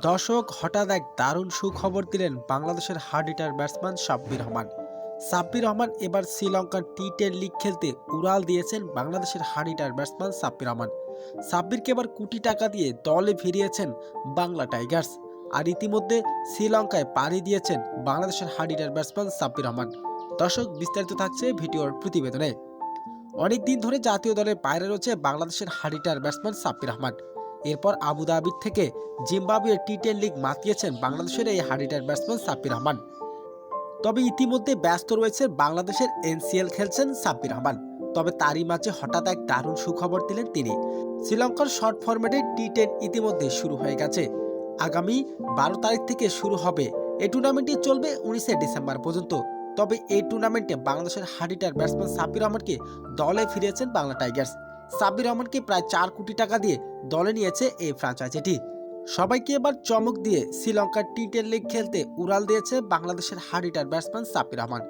দর্শক হঠাৎ এক দারুণ সুখবর দিলেন বাংলাদেশের hard hitter batsman Sabbir Rahman. Sabbir Rahman এবার শ্রীলঙ্কার টি10 লিগ খেলতে উড়াল দিয়েছেন বাংলাদেশের hard hitter batsman Sabbir Rahman. সাব্বিরকে এবার কোটি টাকা দিয়ে দলে ফিরিয়েছেন বাংলা টাইগার্স। আর ইতিমধ্যে শ্রীলঙ্কায় পাড়ি দিয়েছেন বাংলাদেশের hard hitter batsman Sabbir Rahman. দর্শক বিস্তারিত থাকছে ভিডিওর প্রতিবেদনে। অনেকদিন ধরে জাতীয় দলের বাইরে রয়েছে বাংলাদেশের hard hitter batsman Sabbir Rahman. এরপর আবুধাবি থেকে জিম্বাবুয়ের টি10 লিগ মাতিয়েছেন বাংলাদেশের এই hard hitter batsman Sabbir Rahman. তবে ইতিমধ্যে ব্যস্ত রয়েছে বাংলাদেশের এনসিএল খেলছেন সাব্বির রহমান। তবে তারই মাঝে হঠাৎ এক দারুণ সুখবর দিলেন তিনি। শ্রীলঙ্কার শর্ট ফরম্যাটে টি10 ইতিমধ্যে শুরু হয়ে গেছে। আগামী 12 তারিখ থেকে শুরু হবে। এই টুর্নামেন্টটি চলবে 19 ডিসেম্বর পর্যন্ত। তবে এই টুর্নামেন্টে বাংলাদেশের হার্ড হিটার ব্যাটসম্যান সাব্বির রহমানকে দলে ফিরিয়েছেন বাংলা টাইগার্স। সাব্বির রহমানকে প্রায় 4 কোটি টাকা দিয়ে দলে নিয়েছে এই ফ্র্যাঞ্চাইজিটি। সবাইকে এবার চমক দিয়ে শ্রীলঙ্কার টি10 লিগ খেলতে উড়াল দিয়েছে বাংলাদেশের hard hitter batsman Sabbir Rahman.